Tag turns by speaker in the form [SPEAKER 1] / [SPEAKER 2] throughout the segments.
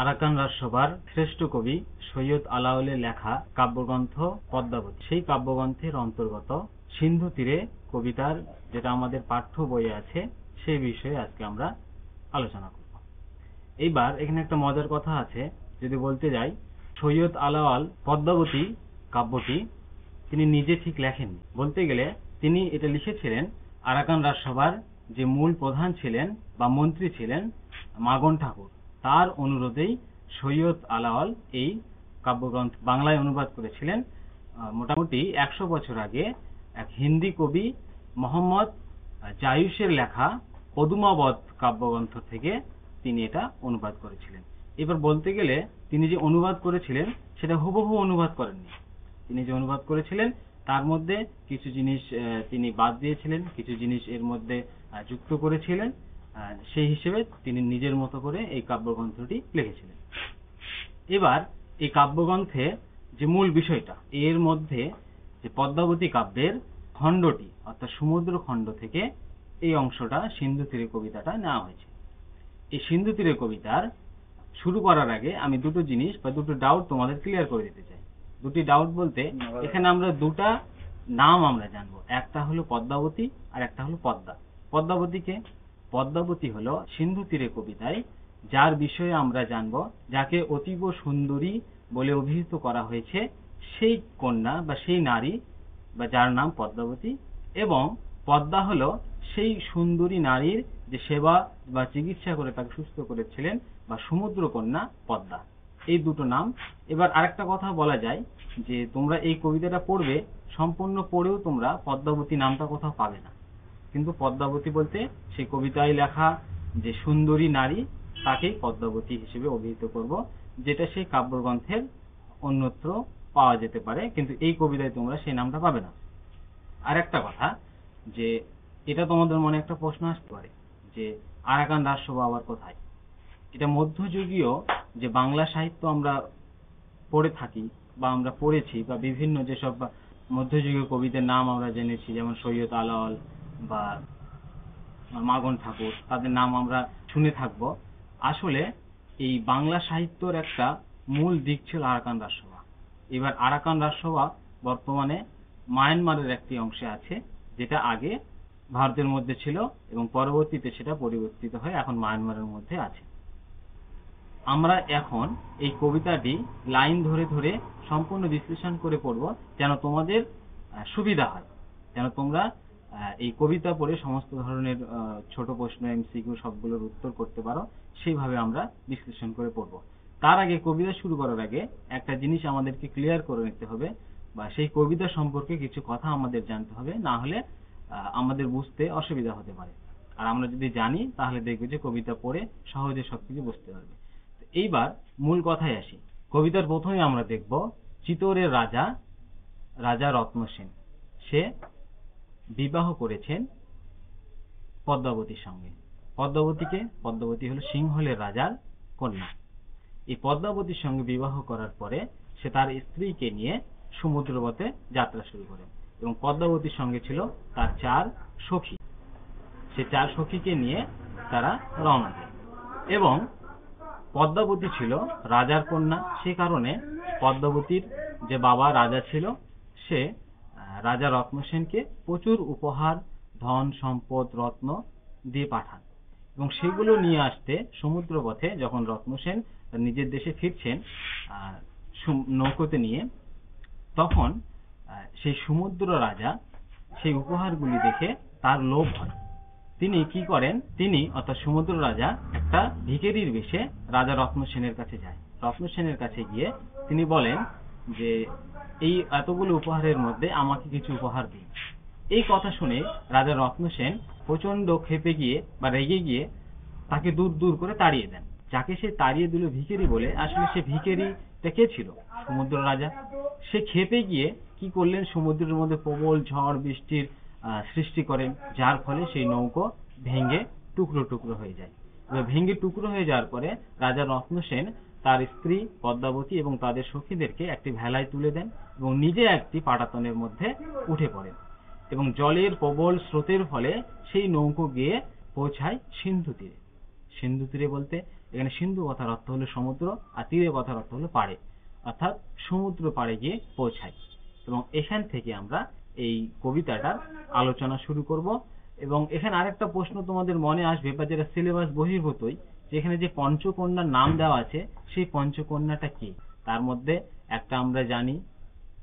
[SPEAKER 1] Arakan রাজসভার শ্রেষ্ঠ কবি সৈয়দ আলাওলের লেখা কাব্যগ্রন্থ পদ্মাবতী। সেই কাব্যগ্রন্থের অন্তর্গত সিন্ধু তীরে কবিতার যেটা আমাদের পাঠ্য বইয়ে আছে সেই বিষয়ে আজকে আমরা আলোচনা করব। এইবার এখানে একটা মজার কথা আছে, যদি বলতে যাই, সৈয়দ আলাওল পদ্মাবতী কাব্যটি তিনি নিজে ঠিক লেখেননি। বলতে গেলে তিনি এটা লিখেছিলেন আরাকান রাজসভার যে মূল প্রধান ছিলেন বা মন্ত্রী ছিলেন মাগন ঠাকুর, তার অনুরোধেই সৈয়দ আলাওল এই কাব্যগ্রন্থ বাংলায় অনুবাদ করেছিলেন। মোটামুটি 100 বছর আগে এক হিন্দি কবি মোহাম্মদ জায়ুসের লেখা পদুমাবত কাব্যগ্রন্থ থেকে তিনি এটা অনুবাদ করেছিলেন। এবার বলতে গেলে তিনি যে অনুবাদ করেছিলেন সেটা হুবহু অনুবাদ করেননি। তিনি যে অনুবাদ করেছিলেন তার মধ্যে কিছু জিনিস তিনি বাদ দিয়েছিলেন, কিছু জিনিস এর মধ্যে যুক্ত করেছিলেন। সেই হিসেবে তিনি নিজের মতো করে এই কাব্যগ্রন্থটি লিখেছিলেন। এবার এই কাব্যগ্রন্থে যে মূল বিষয়টা, এর মধ্যে যে পদ্মাবতী কাব্যের খণ্ডটি অর্থাৎ সমুদ্র খণ্ড থেকে এই অংশটা সিন্ধু তীরে কবিতাটা নেওয়া হয়েছে। এই সিন্ধু তীরে কবিতার শুরু করার আগে আমি দুটো জিনিস বা দুটো ডাউট তোমাদের ক্লিয়ার করে দিতে চাই। দুটি ডাউট বলতে এখানে আমরা দুটা নাম আমরা জানবো, একটা হলো পদ্মাবতী আর একটা হলো পদ্মা। পদ্মাবতীকে পদ্মাবতী হলো সিন্ধু তীরে কবিতায় যার বিষয়ে আমরা জানবো, যাকে অতীব সুন্দরী বলে অভিহিত করা হয়েছে, সেই কন্যা বা সেই নারী বা যার নাম পদ্মাবতী। এবং পদ্মা হলো সেই সুন্দরী নারীর যে সেবা বা চিকিৎসা করে তাকে সুস্থ করেছিলেন বা সমুদ্র কন্যা পদ্মা। এই দুটো নাম। এবার আরেকটা কথা বলা যায় যে তোমরা এই কবিতাটা পড়বে, সম্পূর্ণ পড়েও তোমরা পদ্মাবতী নামটা কোথাও পাবে না, কিন্তু পদ্মাবতী বলতে সেই কবিতায় লেখা যে সুন্দরী নারী তাকেই পদ্মাবতী হিসেবে অভিহিত করব, যেটা সেই কাব্যগ্রন্থের অন্যত্র পাওয়া যেতে পারে, কিন্তু এই কবিতায় তোমরা সেই নামটা পাবে না। আর একটা কথা, যে এটা তোমাদের মনে একটা প্রশ্ন আসতে পারে যে আরাকান রাজসভা আবার কোথায়? এটা মধ্যযুগীয় যে বাংলা সাহিত্য আমরা পড়ে থাকি বা আমরা পড়েছি, বা বিভিন্ন যেসব মধ্যযুগীয় কবিদের নাম আমরা জেনেছি, যেমন সৈয়দ আলাওল বা মাগন ঠাকুর, তাদের নাম আমরা শুনে থাকবো। আসলে এই বাংলা সাহিত্যর একটা মূল দিক ছিল আরাকান রাজসভা। এবার আরাকান রাজসভা বর্তমানে মায়ানমারের একটি অংশে আছে, যেটা আগে ভারতের মধ্যে ছিল এবং পরবর্তীতে সেটা পরিবর্তিত হয়ে এখন মায়ানমারের মধ্যে আছে। আমরা এখন এই কবিতাটি লাইন ধরে ধরে সম্পূর্ণ বিশ্লেষণ করে পড়ব, যেন তোমাদের সুবিধা হয়, যেন তোমরা এই কবিতা পড়ে সমস্ত ধরনের ছোট প্রশ্ন এমসিকিউ সবগুলোর উত্তর করতে পারো। সেইভাবে আমরা বিশ্লেষণ করে পড়ব। তার আগে, কবিতা শুরু করার আগে একটা জিনিস আমাদেরকে ক্লিয়ার করে নিতে হবে, বা সেই কবিতা সম্পর্কে কিছু কথা আমাদের জানতে হবে, না হলে আমাদের বুঝতে অসুবিধা হতে পারে। আর আমরা যদি জানি তাহলে দেখবে যে কবিতা পড়ে সহজে সবকিছু বুঝতে পারবে। এইবার মূল কথায় আসি। কবিতার প্রথমে আমরা দেখব চিতোরের রাজা রাজা রত্নসেন, সে বিবাহ করেছেন পদ্মাবতীর সঙ্গে। পদ্মাবতী হলো সিংহলের রাজার কন্যা। এই পদ্মাবতীর সঙ্গে বিবাহ করার পরে সে তার স্ত্রীকে নিয়ে সমুদ্রপথে যাত্রা শুরু করে, এবং পদ্মাবতীর সঙ্গে ছিল তার 4 সখী। সে 4 সখীকে নিয়ে তারা রওনা দেয়। এবং পদ্মাবতী ছিল রাজার কন্যা, সে কারণে পদ্মাবতীর যে বাবা রাজা ছিল, সে রাজা রত্নসেনকে প্রচুর উপহার, ধন সম্পদ, রত্ন দিয়ে পাঠান। এবং সেগুলো নিয়ে আসতে সমুদ্রপথে যখন রত্নসেন নিজের দেশে ফিরছেন নৌকোতে নিয়ে, তখন সেই সমুদ্র রাজা সেই উপহারগুলি দেখে তার লোভ হয়। তিনি কি করেন, তিনি অর্থাৎ সমুদ্র রাজা একটা ভিখারির বেশে রাজা রত্নসেনের কাছে যায়। রত্নসেনের কাছে গিয়ে তিনি বলেন যে এই এতগুলো উপহারের মধ্যে আমাকে কিছু উপহার দিন। এই কথা শুনে রাজা রত্নসেন প্রচন্ড ক্ষেপে গিয়ে বা রেগে গিয়ে তাকে দূর দূর করে তাড়িয়ে দেন। যাকে সে তাড়িয়ে দিল ভিখারি বলে, আসলে সে ভিখারিটা কে ছিল? সমুদ্র রাজা। সে ক্ষেপে গিয়ে কি করলেন, সমুদ্রের মধ্যে প্রবল ঝড় বৃষ্টির সৃষ্টি করেন, যার ফলে সেই নৌকো ভেঙে টুকরো টুকরো হয়ে যায়। ভেঙে টুকরো হয়ে যাওয়ার পরে রাজা রত্নসেন তার স্ত্রী পদ্মাবতী এবং তাদের সখীদেরকে একটি ভেলায় তুলে দেন এবং নিজে একটি পাটাতনের মধ্যে উঠে পড়েন। এবং জলের প্রবল স্রোতের ফলে সেই নৌকো গিয়ে পৌঁছায় সিন্ধু তীরে। সিন্ধু তীরে বলতে এখানে সিন্ধু কথার অর্থ হলো সমুদ্র, আর তীরে কথার অর্থ হলো পাড়ে, অর্থাৎ সমুদ্র পাড়ে গিয়ে পৌঁছায়। এবং এখান থেকে আমরা এই কবিতাটার আলোচনা শুরু করব। এবং এখানে আরেকটা প্রশ্ন তোমাদের মনে আসবে, বা যেটা সিলেবাস বহির্ভূতই, যে এখানে যে পঞ্চকন্যার নাম দেওয়া আছে সেই পঞ্চকন্যাটা কি। তার মধ্যে একটা আমরা জানি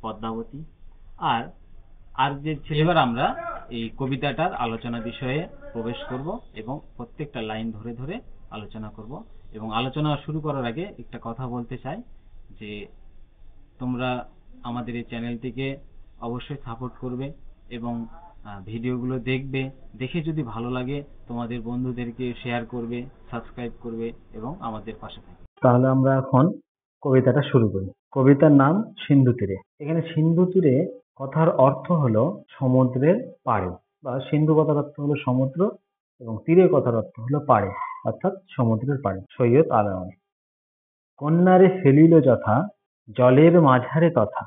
[SPEAKER 1] পদ্মাবতী, আর আর যে এবার আমরা এই কবিতাটার আলোচনা বিষয়ে প্রবেশ করব এবং প্রত্যেকটা লাইন ধরে ধরে আলোচনা করব। এবং আলোচনা শুরু করার আগে একটা কথা বলতে চাই যে তোমরা আমাদের এই চ্যানেলটিকে অবশ্যই সাপোর্ট করবে এবং ভিডিওগুলো দেখবে, দেখে যদি ভালো লাগে তোমাদের বন্ধুদেরকে শেয়ার করবে, সাবস্ক্রাইব করবে এবং আমাদের পাশে থাকবে। তাহলে আমরা এখন কবিতাটা শুরু করি। কবিতার নাম সিন্ধু তীরে। এখানে সিন্ধু তীরে কথার অর্থ হলো সমুদ্রের পাড়ে, বা সিন্ধু কথার অর্থ হলো সমুদ্র এবং তীরে কথার অর্থ হলো পাড়ে, অর্থাৎ সমুদ্রের পাড়ে। সৈয়দ আলাওল। কন্যারে ফেলিল যথা জলের মাঝারে তথা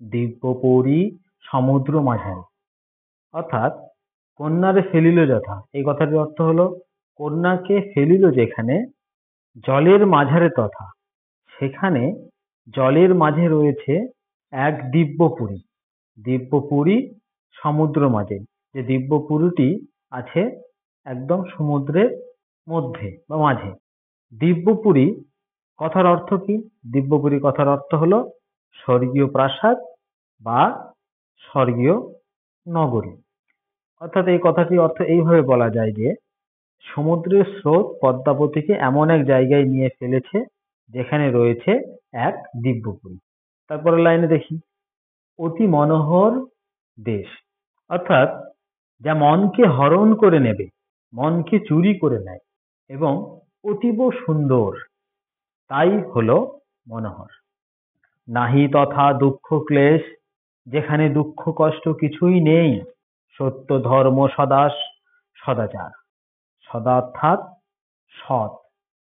[SPEAKER 1] দিব্যপুরী সমুদ্র মাঝারে। অর্থাৎ কন্যারে ফেলিল যথা, এই কথাটির অর্থ হলো কন্যাকে ফেলিল যেখানে জলের মাঝারে তথা, সেখানে জলের মাঝে রয়েছে এক দিব্যপুরী। দিব্যপুরী সমুদ্র মাঝে, যে দিব্যপুরীটি আছে একদম সমুদ্রের মধ্যে বা মাঝে। দিব্যপুরী কথার অর্থ কি? দিব্যপুরী কথার অর্থ হলো স্বর্গীয় প্রাসাদ বা স্বর্গীয় নগরী। অর্থাৎ এই কথাটির অর্থ এইভাবে বলা যায় যে সমুদ্রের স্রোত পদ্মাবতীকে এমন এক জায়গায় নিয়ে ফেলেছে যেখানে রয়েছে এক দিব্যপুরী। তারপরের লাইনে দেখি, অতি মনোহর দেশ। অর্থাৎ যা মনকে হরণ করে নেবে, মনকে চুরি করে নেয় এবং অতীব সুন্দর, তাই হলো মনোহর। নাহি তথা দুঃখ ক্লেশ, যেখানে দুঃখ কষ্ট কিছুই নেই। সত্য ধর্ম সদাস সদাচার। সদা অর্থাৎ সৎ,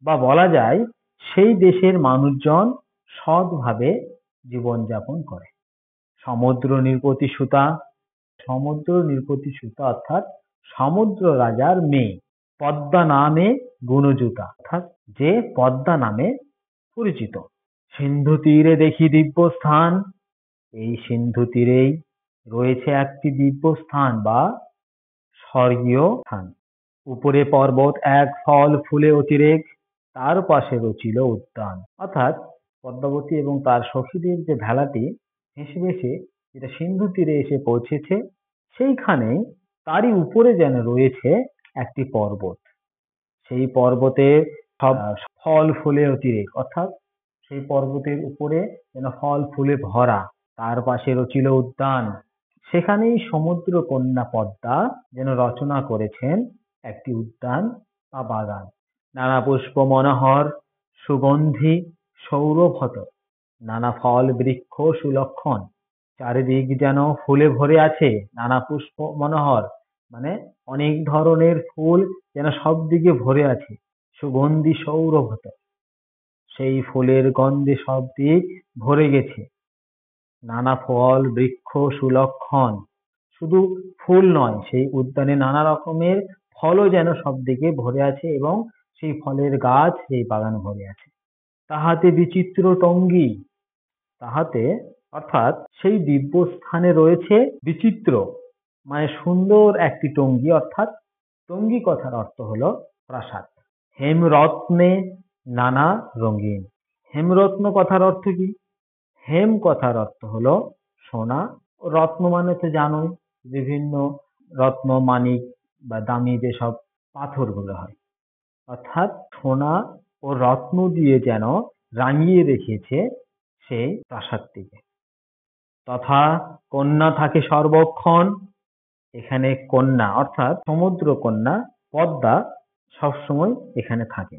[SPEAKER 1] বা বলা যায় সেই দেশের মানুষজন সৎভাবে জীবনযাপন করে। সমুদ্র নৃপতি সুতা। সমুদ্র নৃপতি সুতা অর্থাৎ সমুদ্র রাজার মেয়ে। পদ্মা নামে গুণজুতা, অর্থাৎ যে পদ্মা নামে পরিচিত। সিন্ধু তীরে দেখি দিব্য স্থান। এই সিন্ধু তীরেই রয়েছে একটি দিব্য স্থান বা স্বর্গীয় স্থান। উপরে পর্বত এক ফল ফুলে অতিরেক, তার পাশে রচিল উদ্যান। অর্থাৎ পদ্মাবতী এবং তার সখীদের যে ভেলাটি ভেসে ভেসে যেটা সিন্ধু তীরে এসে পৌঁছেছে, সেইখানে তারই উপরে যেন রয়েছে একটি পর্বত। সেই পর্বতে সব ফল ফুলে অতিরেক, অর্থাৎ সেই পর্বতের উপরে যেন ফল ফুলে ভরা, তার পাশে রচিল উদ্যান। সেখানেই সমুদ্র কন্যা পদ্মা যেন রচনা করেছেন একটি উদ্যান বা বাগান। নানা পুষ্প মনোহর সুগন্ধি সৌরভত, নানা ফল বৃক্ষ সুলক্ষণ। চারিদিক যেন ফুলে ভরে আছে। নানা পুষ্প মনোহর মানে অনেক ধরনের ফুল যেন সব দিকে ভরে আছে। সুগন্ধি সৌরভত, সেই ফুলের গন্ধে সব দিক ভরে গেছে। নানা ফল বৃক্ষ সুলক্ষণ, শুধু ফুল নয়, সেই উদ্যানে নানা রকমের ফলও যেন সব দিকে ভরে আছে এবং সেই ফলের গাছ সেই বাগান ভরে আছে। তাহাতে বিচিত্র টঙ্গী। তাহাতে অর্থাৎ সেই দিব্য স্থানে রয়েছে বিচিত্র মানে সুন্দর একটি টঙ্গী, অর্থাৎ টঙ্গী কথার অর্থ হলো প্রাসাদ। হেমরত্নে নানা রঙিন। হেমরত্ন কথার অর্থ কি? হেম কথার অর্থ হলো সোনা, রত্ন মানে তো জানোই বিভিন্ন রত্ন মানিক বা দামি যেসব পাথরগুলো হয়, অর্থাৎ সোনা ও রত্ন দিয়ে যেন রাঙিয়ে রেখেছে সেই প্রাসাদটিকে। তথা কন্যা থাকে সর্বক্ষণ। এখানে কন্যা অর্থাৎ সমুদ্র কন্যা পদ্মা সবসময় এখানে থাকে।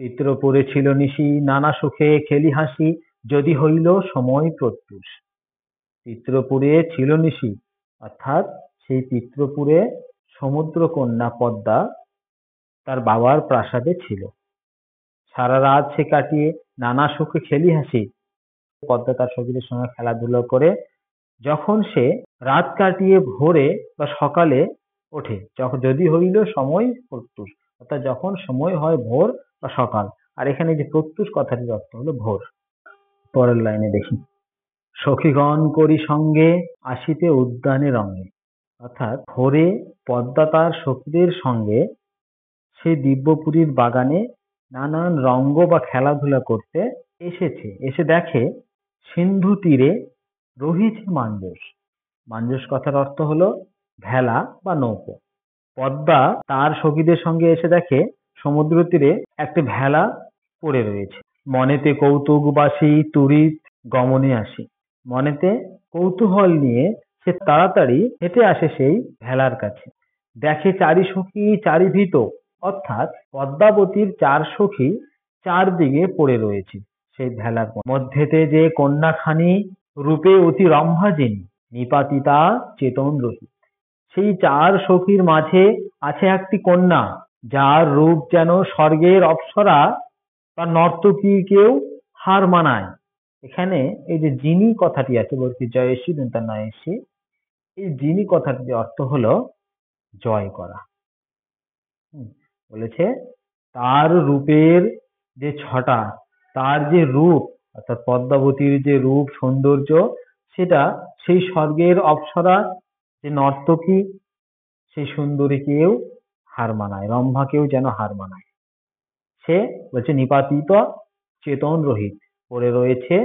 [SPEAKER 1] পিতৃপুরে ছিল নিশি নানা সুখে খেলি হাসি, যদি হইল সময় প্রত্যুষ। পিতৃপুরে ছিল নিশি, অর্থাৎ সেই পিতৃপুরে সমুদ্র কন্যা পদ্মা তার বাবার প্রাসাদে ছিল। সারা রাত সে কাটিয়ে নানা সুখে খেলি হাসি। পদ্মা তার সখীদের সঙ্গে খেলাধুলো করে যখন সে রাত কাটিয়ে ভোরে বা সকালে ওঠে, যদি হইল সময় প্রত্যুষ, অর্থাৎ যখন সময় হয় ভোর
[SPEAKER 2] বা সকাল। আর এখানে যে প্রত্যুষ কথাটির অর্থ হলো ভোর। পরের লাইনে দেখি, সখীগণ করি সঙ্গে আসিতে উদ্যানে রঙে। অর্থাৎ ভোরে পদ্মা তার সখীদের সঙ্গে সেই দিব্যপুরীর বাগানে নানান রঙ্গ বা খেলাধুলা করতে এসেছে। এসে দেখে সিন্ধু তীরে রহিছে মাঞ্জস। মাঞ্জস কথার অর্থ হলো ভেলা বা নৌকো। পদ্মা তার সখীদের সঙ্গে এসে দেখে সমুদ্র তীরে একটি ভেলা পড়ে রয়েছে। মনেতে কৌতুকবাসী তুরিত গমনে আসি। মনেতে কৌতূহল নিয়ে সে তাড়াতাড়ি হেঁটে আসে সেই ভেলার কাছে। দেখে চারি সখী চারিভীত, অর্থাৎ পদ্মাবতীর চার সখী চারদিকে পড়ে রয়েছে সেই ভেলার মধ্যেতে যে কন্যাখানি রূপে অতি রম্ভাজিনী নিপাতিতা চেতন রহিত। সেই চার সখীর মাঝে আছে একটি কন্যা, যার রূপ যেন স্বর্গের অপ্সরা বা নর্তকীকেও হার মানায়। এখানে এই যে যিনি কথাটি আছে বলছি জয়সী দন্তা নয়সী, এই যিনি কথাটির অর্থ হলো জয় করা। বলেছে তার রূপের যে ছটা, তার যে রূপ অর্থাৎ পদ্মাবতীর যে রূপ সৌন্দর্য, সেটা সেই স্বর্গের অপ্সরা যে নর্তকী সেই সুন্দরীকেও হার মানায়, রম্ভাকেও যেন হার মানায়। সে বলছে নিপাতিত চেতন রহিত, পড়ে রয়েছে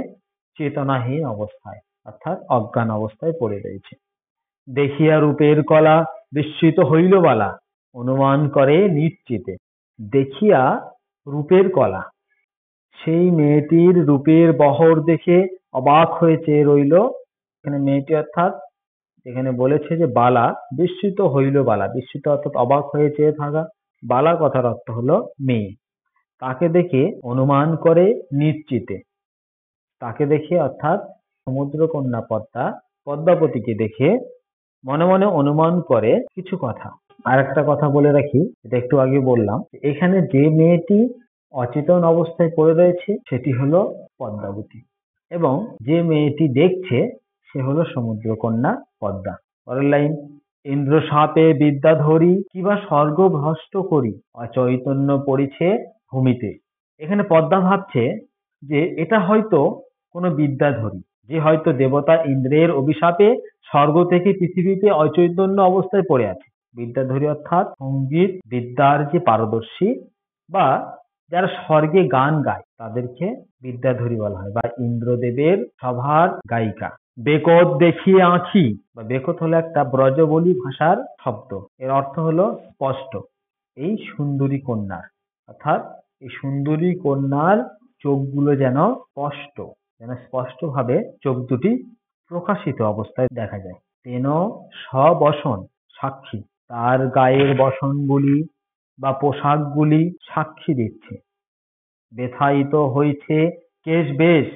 [SPEAKER 2] চেতনাহীন অবস্থায়, অর্থাৎ অজ্ঞান অবস্থায় পড়ে রয়েছে। দেখিয়া রূপের কলা বিস্মিত হইল বালা, অনুমান করে নিশ্চিতে। দেখিয়া রূপের কলা, সেই মেয়েটির রূপের বহর দেখে অবাক হয়ে চেয়ে রইল। এখানে মেয়েটি অর্থাৎ এখানে বলেছে যে বালা বিস্মিত হইল বালা, বিস্মিত অর্থাৎ অবাক হয়ে চেয়ে থাকা, বালা কথার অর্থ হলো মেয়ে। তাকে দেখে অনুমান করে নিশ্চিতে, তাকে দেখে অর্থাৎ সমুদ্র কন্যা পদ্মা পদ্মাবতীকে দেখে মনে মনে অনুমান করে কিছু কথা। আর একটা কথা বলে রাখি, এটা একটু আগে বললাম, এখানে যে মেয়েটি অচেতন অবস্থায় পড়ে রয়েছে সেটি হলো পদ্মাবতী, এবং যে মেয়েটি দেখছে সে হলো সমুদ্র কন্যা পদ্মা। পরের লাইন, ইন্দ্র সাপে বিদ্যা ধরি কিবা স্বর্গ ভ্রষ্ট করি, অচৈতন্য পড়িছে ভূমিতে। এখানে পদ্মা ভাবছে যে এটা হয়তো কোনো বিদ্যাধরী, যে হয়তো দেবতা ইন্দ্রের অভিশাপে স্বর্গ থেকে পৃথিবীতে অচৈতন্য অবস্থায় পড়ে আছে। বিদ্যাধরী অর্থাৎ সঙ্গীত বিদ্যার যে পারদর্শী বা যারা স্বর্গে গান গায় তাদেরকে বিদ্যাধরী বলা হয়, বা ইন্দ্রদেবের সভার গায়িকা। বেকত দেখিয়ে আঁখি, বা বেকত হলো একটা ব্রজবলি ভাষার শব্দ, এর অর্থ হলো স্পষ্ট। এই সুন্দরী কন্যার, অর্থাৎ এই সুন্দরী কন্যার চোখগুলো যেন স্পষ্ট, যেন স্পষ্টভাবে চোখ দুটি প্রকাশিত অবস্থায় দেখা যায়। তেন স্ববসন সাক্ষী, তার গায়ের বসনগুলি বা পোশাকগুলি সাক্ষী দিচ্ছে। বেথায়িত হয়েছে কেশ বেশ,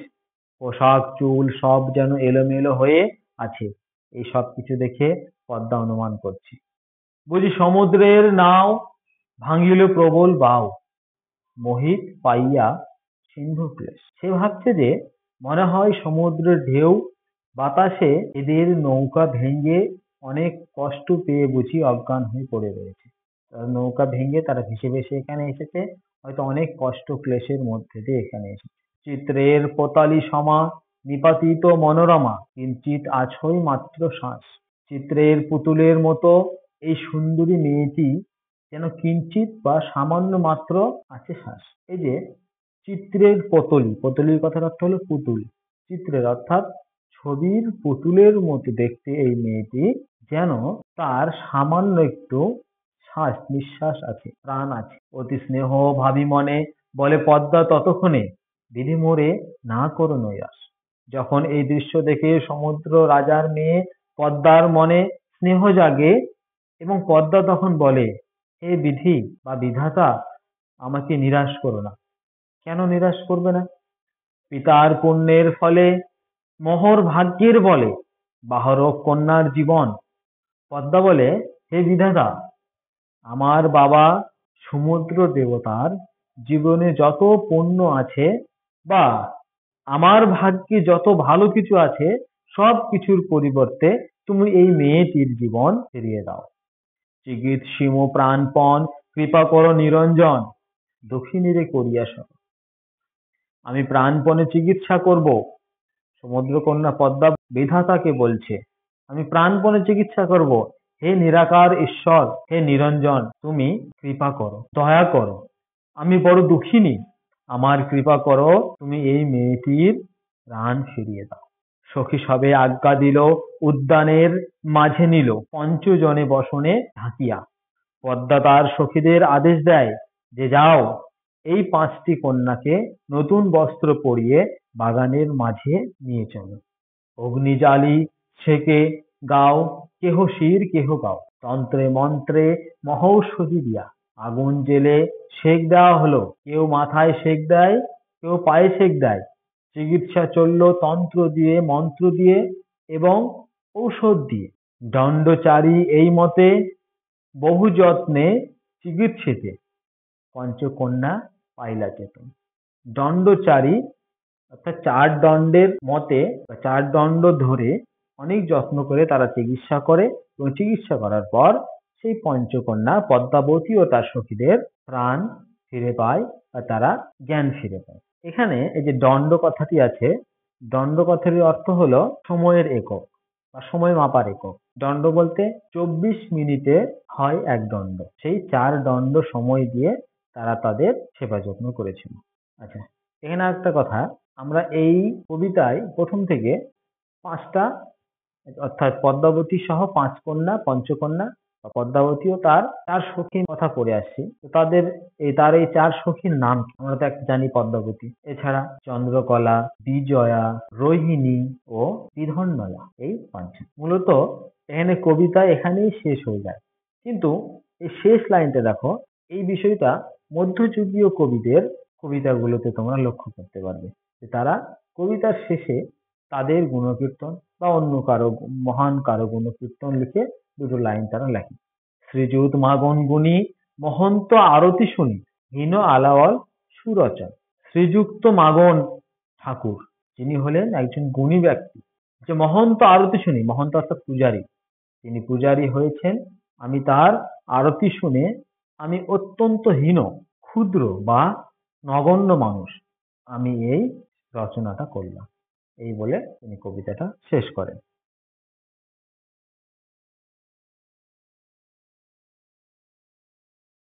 [SPEAKER 2] পোশাক চুল সব যেন এলোমেলো হয়ে আছে। এই সব কিছু দেখে পদ্মা অনুমান করছে, বুঝি সমুদ্রের নাও ভাঙিল প্রবল বাউ, মোহিত পাইয়া সিন্ধু ক্লেশ। সে ভাবছে যে মনে হয় সমুদ্রের ঢেউ বাতাসে এদের নৌকা ভেঙে অনেক কষ্ট পেয়ে বুঝি অজ্ঞান হয়ে পড়ে রয়েছে। নৌকা ভেঙে তারা ভেসে ভেসে এখানে এসেছে, হয়তো অনেক কষ্ট ক্লেশের মধ্যে দিয়ে এখানে এসেছে। চিত্রের পোতালি সমা নিপাতিত মনোরমা, কিঞ্চিত আছই মাত্র শ্বাস। চিত্রের পুতুলের মতো এই সুন্দরী মেয়েটি যেন কিঞ্চিত বা সামান্য মাত্র আছে শ্বাস। এই যে চিত্রের পুতলি, পুতলির কথার অর্থ হলো পুতুল, চিত্রের অর্থাৎ ছবির পুতুলের মতো দেখতে এই মেয়েটি, যেন তার সামান্য একটু শ্বাস নিঃশ্বাস আছে, প্রাণ আছে। অতি স্নেহ ভাবি মনে বলে পদ্মা ততক্ষণে, বিধি মোরে না করো নৈরাশ। যখন এই দৃশ্য দেখে সমুদ্র রাজার মেয়ে পদ্মার মনে স্নেহ জাগে, এবং পদ্মা তখন বলে, হে বিধি বা বিধাতা, আমাকে নিরাশ করো না। কেন নিরাশ করবে না? পিতার পুণ্যের ফলে মোহর ভাগ্যের বলে বাহরক কন্যার জীবন। পদ্মা বলে, হে বিধাতা, আমার বাবা সমুদ্র দেবতার জীবনে যত পুণ্য আছে বা আমার ভাগ্যে যত ভালো কিছু আছে, সব কিছুর পরিবর্তে তুমি এই মেয়েটির জীবন ফিরিয়ে দাও। চিকিৎ সিম প্রাণপণ কৃপা করো নিরঞ্জন, দক্ষিণীরে করিয়া সর। আমি প্রাণপণে চিকিৎসা করব। সমুদ্রকন্যা পদ্মা বিধাতাকে বলছে, আমি প্রাণপণে চিকিৎসা করব। হে নিরাকার ঈশ্বর, হে নিরঞ্জন, তুমি কৃপা করো, দয়া করো। আমি বড় দুঃখিনী, আমার কৃপা করো, তুমি এই মেয়েটির প্রাণ ফিরিয়ে দাও। সখী সবে আজ্ঞা দিল, উদ্যানের মাঝে নিল পঞ্চজনে বসনে ঢাকিয়া। পদ্মা তার সখীদের আদেশ দেয় যে যাও, এই 5টি কন্যাকে নতুন বস্ত্র পরিয়ে বাগানের মাঝে নিয়ে চলো। অগ্নি জ্বালি সেকে গাও, কেহ শির কেহ গাও, তন্ত্রে মন্ত্রে মহৌষধি দিয়া আগুন জেলে সেক দেওয়া হলো। কেউ মাথায় সেক দেয়, কেউ পায়ে সেক দেয়। চিকিৎসা চলল তন্ত্র দিয়ে, মন্ত্র দিয়ে এবং ঔষধ দিয়ে। দণ্ডচারী এই মতে বহু যত্নে চিকিৎসিতে পঞ্চকন্যা পাইলা চেতন। দণ্ডচারী অর্থাৎ 4 দণ্ডের মতে বা 4 দণ্ড ধরে অনেক যত্ন করে তারা চিকিৎসা করে এবং চিকিৎসা করার পর সেই পঞ্চকন্যা পদ্মাবতী ও তার সখীদের প্রাণ ফিরে পায় বা তারা জ্ঞান ফিরে পায়। এখানে এই যে দণ্ড কথাটি আছে, দণ্ড কথাটির অর্থ হলো সময়ের একক বা সময় মাপার একক। দণ্ড বলতে 24 মিনিটে হয় 1 দণ্ড। সেই 4 দণ্ড সময় দিয়ে তারা তাদের সেবা যত্ন করেছিল। আচ্ছা, এখানে একটা কথা, আমরা এই কবিতায় প্রথম থেকে 5টা অর্থাৎ পদ্মাবতী সহ 5 কন্যা, পঞ্চকন্যা বা পদ্মাবতী ও তার 4 সখীর কথা পড়ে আসছি। তো তার এই 4 সখীর নাম কি? আমরা তো একটা জানি পদ্মাবতী, এছাড়া চন্দ্রকলা, বিজয়া, রোহিণী ও বিধন্নলা, এই 5। মূলত এখানে কবিতা এখানেই শেষ হয়ে যায়, কিন্তু এই শেষ লাইনটা দেখো, এই বিষয়টা মধ্যযুগীয় কবিদের কবিতাগুলোতে তোমরা লক্ষ্য করতে পারবে যে তারা কবিতার শেষে তাদের গুণকীর্তন বা অন্য কারো মহান কারো গুণকীর্তন লিখে 2 লাইন তারা লেখে। শ্রীযুত মাগন গুণী মহন্ত আরতি শুনি, হীন আলাওয়াল সুরচন। শ্রীযুক্ত মাগন ঠাকুর, যিনি হলেন একজন গুণী ব্যক্তি, যে মহন্ত আরতি শুনি, মহন্ত অর্থাৎ পূজারী, তিনি পূজারী হয়েছেন। আমি তার আরতি শুনে আমি অত্যন্ত হীন, ক্ষুদ্র বা নগণ্য মানুষ, আমি এই রচনাটা করলাম, এই বলে তিনি কবিতাটা শেষ করেন।